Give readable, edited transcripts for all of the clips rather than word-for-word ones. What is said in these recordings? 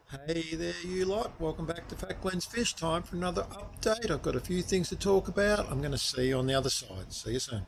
Hey there, you lot. Welcome back to Fat Glenn's Fish. Time for another update. I've got a few things to talk about. I'm going to see you on the other side. See you soon.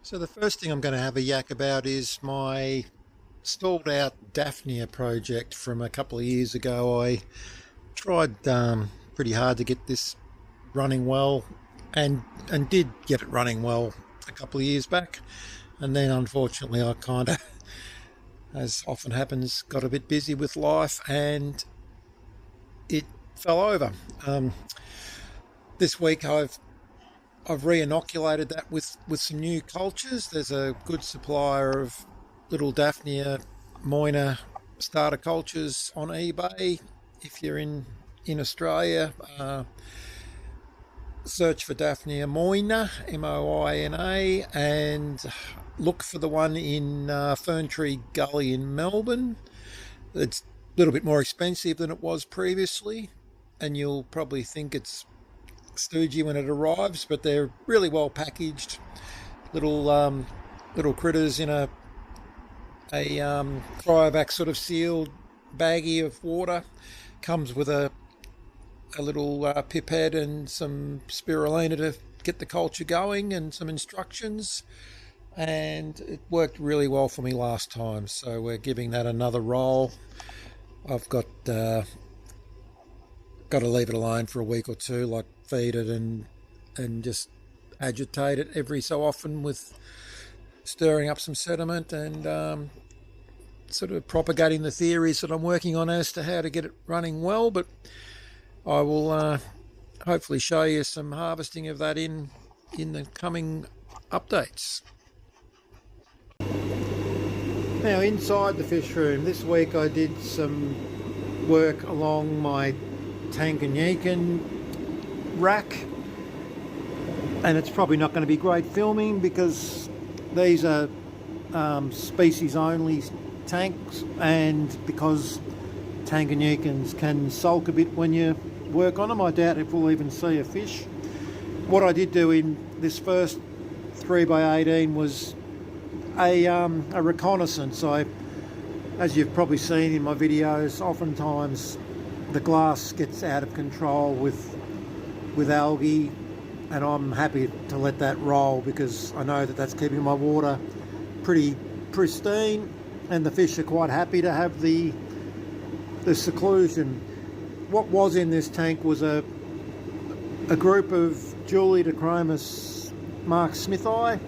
So, the first thing I'm going to have a yak about is my stalled out Daphnia project from a couple of years ago. I tried pretty hard to get this running well and did get it running well a couple of years back. And then, unfortunately, I kind of, as often happens, got a bit busy with life and it fell over. This week I've re-inoculated that with some new cultures. There's a good supplier of little Daphnia Moina starter cultures on eBay. If you're in Australia, search for Daphnia Moina, Moina, and look for the one in Fern Tree Gully in Melbourne. It's a little bit more expensive than it was previously, and you'll probably think it's stoogey when it arrives, but they're really well packaged little critters in a cryovac sort of sealed baggie of water. Comes with a little pipette and some spirulina to get the culture going and some instructions, and it worked really well for me last time, so we're giving that another roll. I've got to leave it alone for a week or two, like feed it and just agitate it every so often with stirring up some sediment and sort of propagating the theories that I'm working on as to how to get it running well. But I will hopefully show you some harvesting of that in the coming updates. Now, inside the fish room this week I did some work along my Tanganyikan rack, and it's probably not going to be great filming because these are species only tanks, and because Tanganyikans can sulk a bit when you work on them, I doubt if we'll even see a fish. What I did do in this first 3x18 was a reconnaissance. As you've probably seen in my videos, oftentimes the glass gets out of control with algae, and I'm happy to let that roll because I know that that's keeping my water pretty pristine, and the fish are quite happy to have the seclusion. What was in this tank was a group of Julidochromis Mark Smithi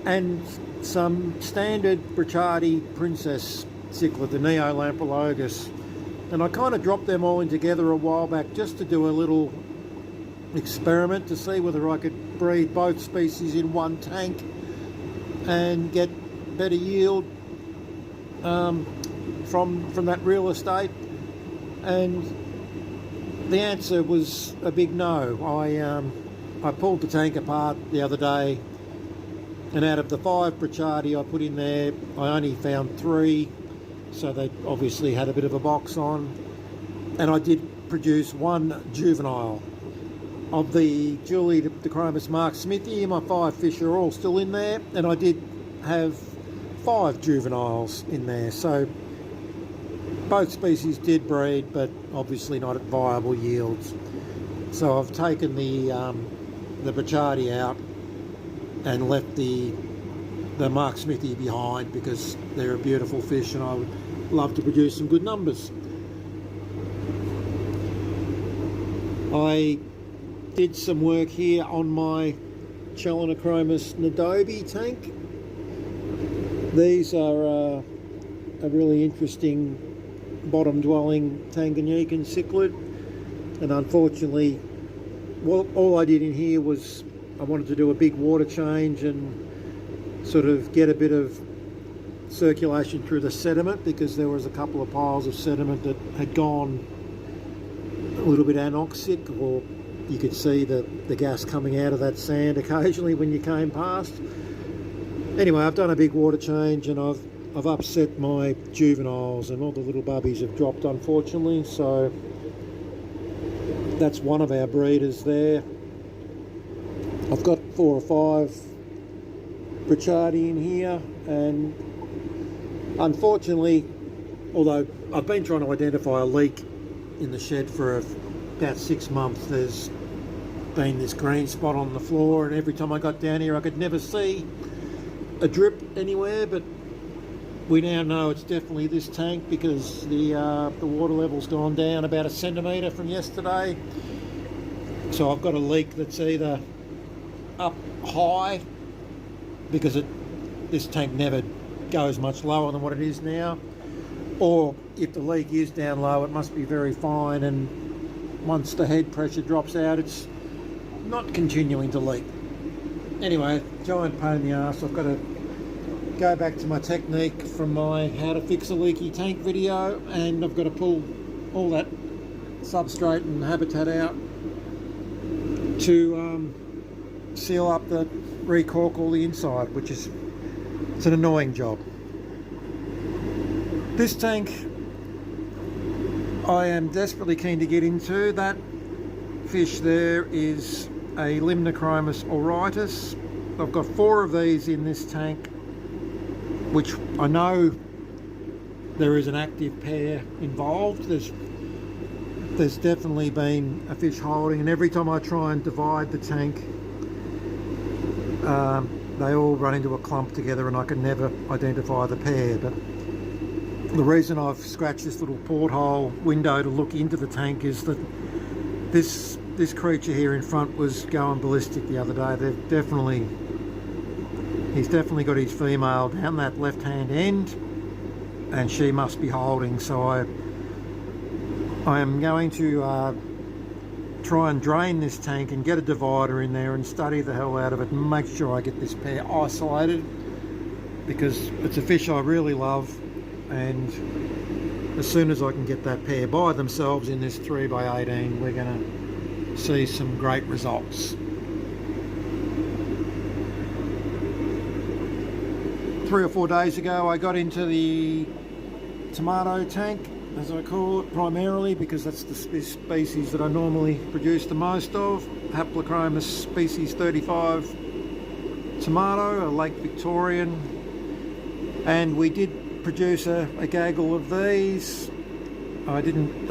and some standard Brachardi princess cichlid, the Neolampologus, and I kind of dropped them all in together a while back just to do a little experiment to see whether I could breed both species in one tank and get better yield from that real estate. And the answer was a big no. I pulled the tank apart the other day, and out of the 5 Brachardi I put in there, I only found 3, so they obviously had a bit of a box on, and I did produce 1 juvenile. Of the Julidochromis Mark Smithi, my 5 fish are all still in there, and I did have 5 juveniles in there, so both species did breed, but obviously not at viable yields. So I've taken the Brachardi out and left the Mark Smithi behind because they're a beautiful fish and I would love to produce some good numbers. I did some work here on my Chelonochromis Nadobi tank. These are a really interesting bottom-dwelling Tanganyikan cichlid, and unfortunately, all I did in here was I wanted to do a big water change and sort of get a bit of circulation through the sediment, because there was a couple of piles of sediment that had gone a little bit anoxic, or you could see the gas coming out of that sand occasionally when you came past. Anyway, I've done a big water change and I've upset my juveniles, and all the little bubbies have dropped, unfortunately. So that's one of our breeders there. I've got 4 or 5 Brichardi in here, and unfortunately, although I've been trying to identify a leak in the shed for about 6 months, there's been this green spot on the floor, and every time I got down here I could never see a drip anywhere, but we now know it's definitely this tank because the water level's gone down about 1 centimetre from yesterday. So I've got a leak that's either up high, because this tank never goes much lower than what it is now, or if the leak is down low, it must be very fine, and once the head pressure drops out, it's not continuing to leak. Anyway, giant pain in the arse. I've got to go back to my technique from my how to fix a leaky tank video, and I've got to pull all that substrate and habitat out to seal up the recork all the inside, which is, it's an annoying job. This tank I am desperately keen to get into. That fish there is a Limnochromis auritus. I've got 4 of these in this tank, which I know there is an active pair involved. There's definitely been a fish holding, and every time I try and divide the tank, they all run into a clump together and I can never identify the pair. But the reason I've scratched this little porthole window to look into the tank is that this creature here in front was going ballistic the other day. He's definitely got his female down that left hand end, and she must be holding. So I am going to try and drain this tank and get a divider in there and study the hell out of it and make sure I get this pair isolated, because it's a fish I really love, and as soon as I can get that pair by themselves in this 3x18, we're going to see some great results. 3 or 4 days ago I got into the tomato tank, as I call it, primarily because that's the species that I normally produce the most of. Haplochromis species 35 tomato, a Lake Victorian, and we did produce a gaggle of these. I didn't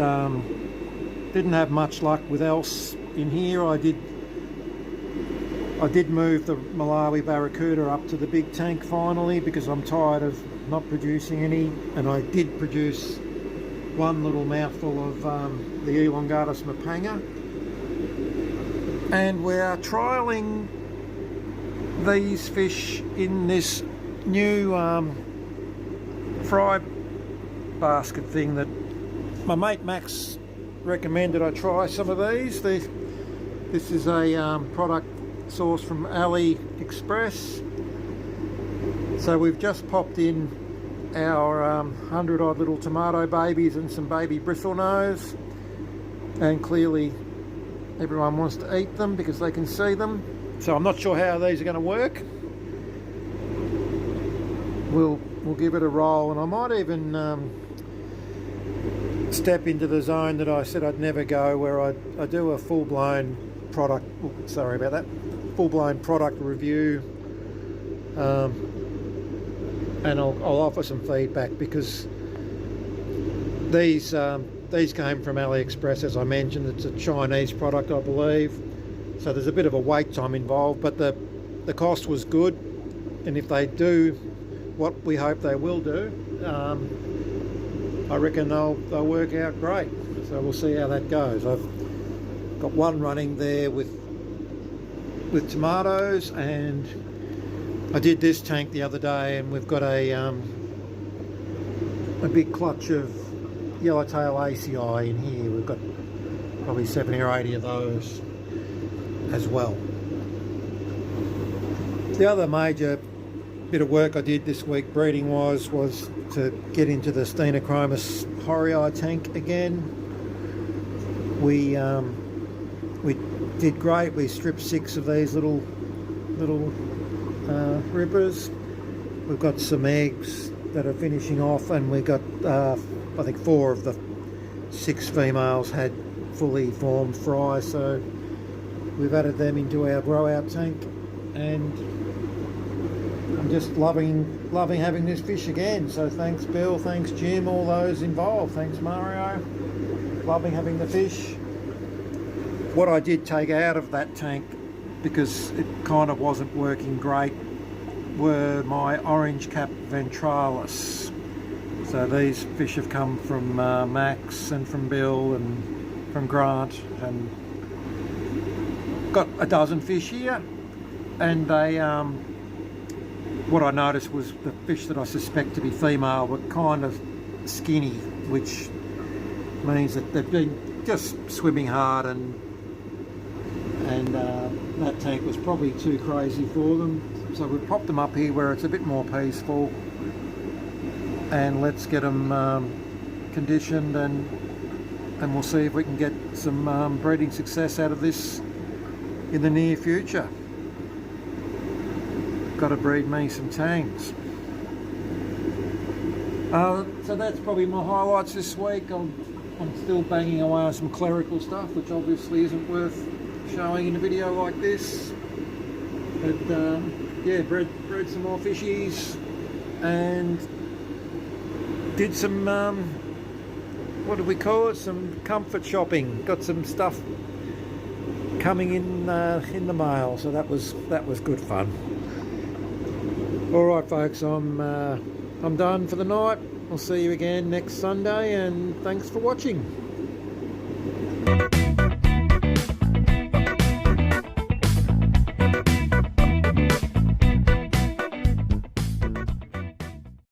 have much luck with else in here. I did move the Malawi Barracuda up to the big tank finally, because I'm tired of not producing any, and I did produce one little mouthful of the Elongatus Mapanga, and we are trialling these fish in this new fry basket thing that my mate Max recommended I try some of these. This is a product sourced from AliExpress. So we've just popped in our 100 odd little tomato babies and some baby bristlenose, and clearly everyone wants to eat them because they can see them. So I'm not sure how these are going to work. We'll give it a roll, and I might even step into the zone that I said I'd never go, where I do a full-blown product, sorry about that, full-blown product review, and I'll offer some feedback, because these came from AliExpress, as I mentioned. It's a Chinese product, I believe, so there's a bit of a wait time involved, but the cost was good, and if they do what we hope they will do, I reckon they'll work out great. So we'll see how that goes. I've got one running there with tomatoes, and I did this tank the other day, and we've got a big clutch of yellowtail ACI in here. We've got probably 70 or 80 of those as well. The other major bit of work I did this week breeding wise was to get into the Stenachromis horii tank again. We did great. We stripped 6 of these little rippers. We've got some eggs that are finishing off, and we got I think 4 of the 6 females had fully formed fry, so we've added them into our grow out tank, and I'm just loving having this fish again. So thanks Bill, thanks Jim, all those involved, thanks Mario. Loving having the fish. What I did take out of that tank, because it kind of wasn't working great, were my orange cap ventralis. So these fish have come from Max and from Bill and from Grant, and got a dozen fish here. And they, what I noticed was the fish that I suspect to be female were kind of skinny, which means that they've been just swimming hard, and that tank was probably too crazy for them. So we popped them up here where it's a bit more peaceful, and let's get them conditioned, and we'll see if we can get some breeding success out of this in the near future. Got to breed me some tangs. So that's probably my highlights this week. I'm still banging away on some clerical stuff, which obviously isn't worth showing in a video like this. But yeah, bred some more fishies, and did some what do we call it? Some comfort shopping. Got some stuff coming in the mail, so that was good fun. All right, folks, I'm done for the night. I'll see you again next Sunday, and thanks for watching.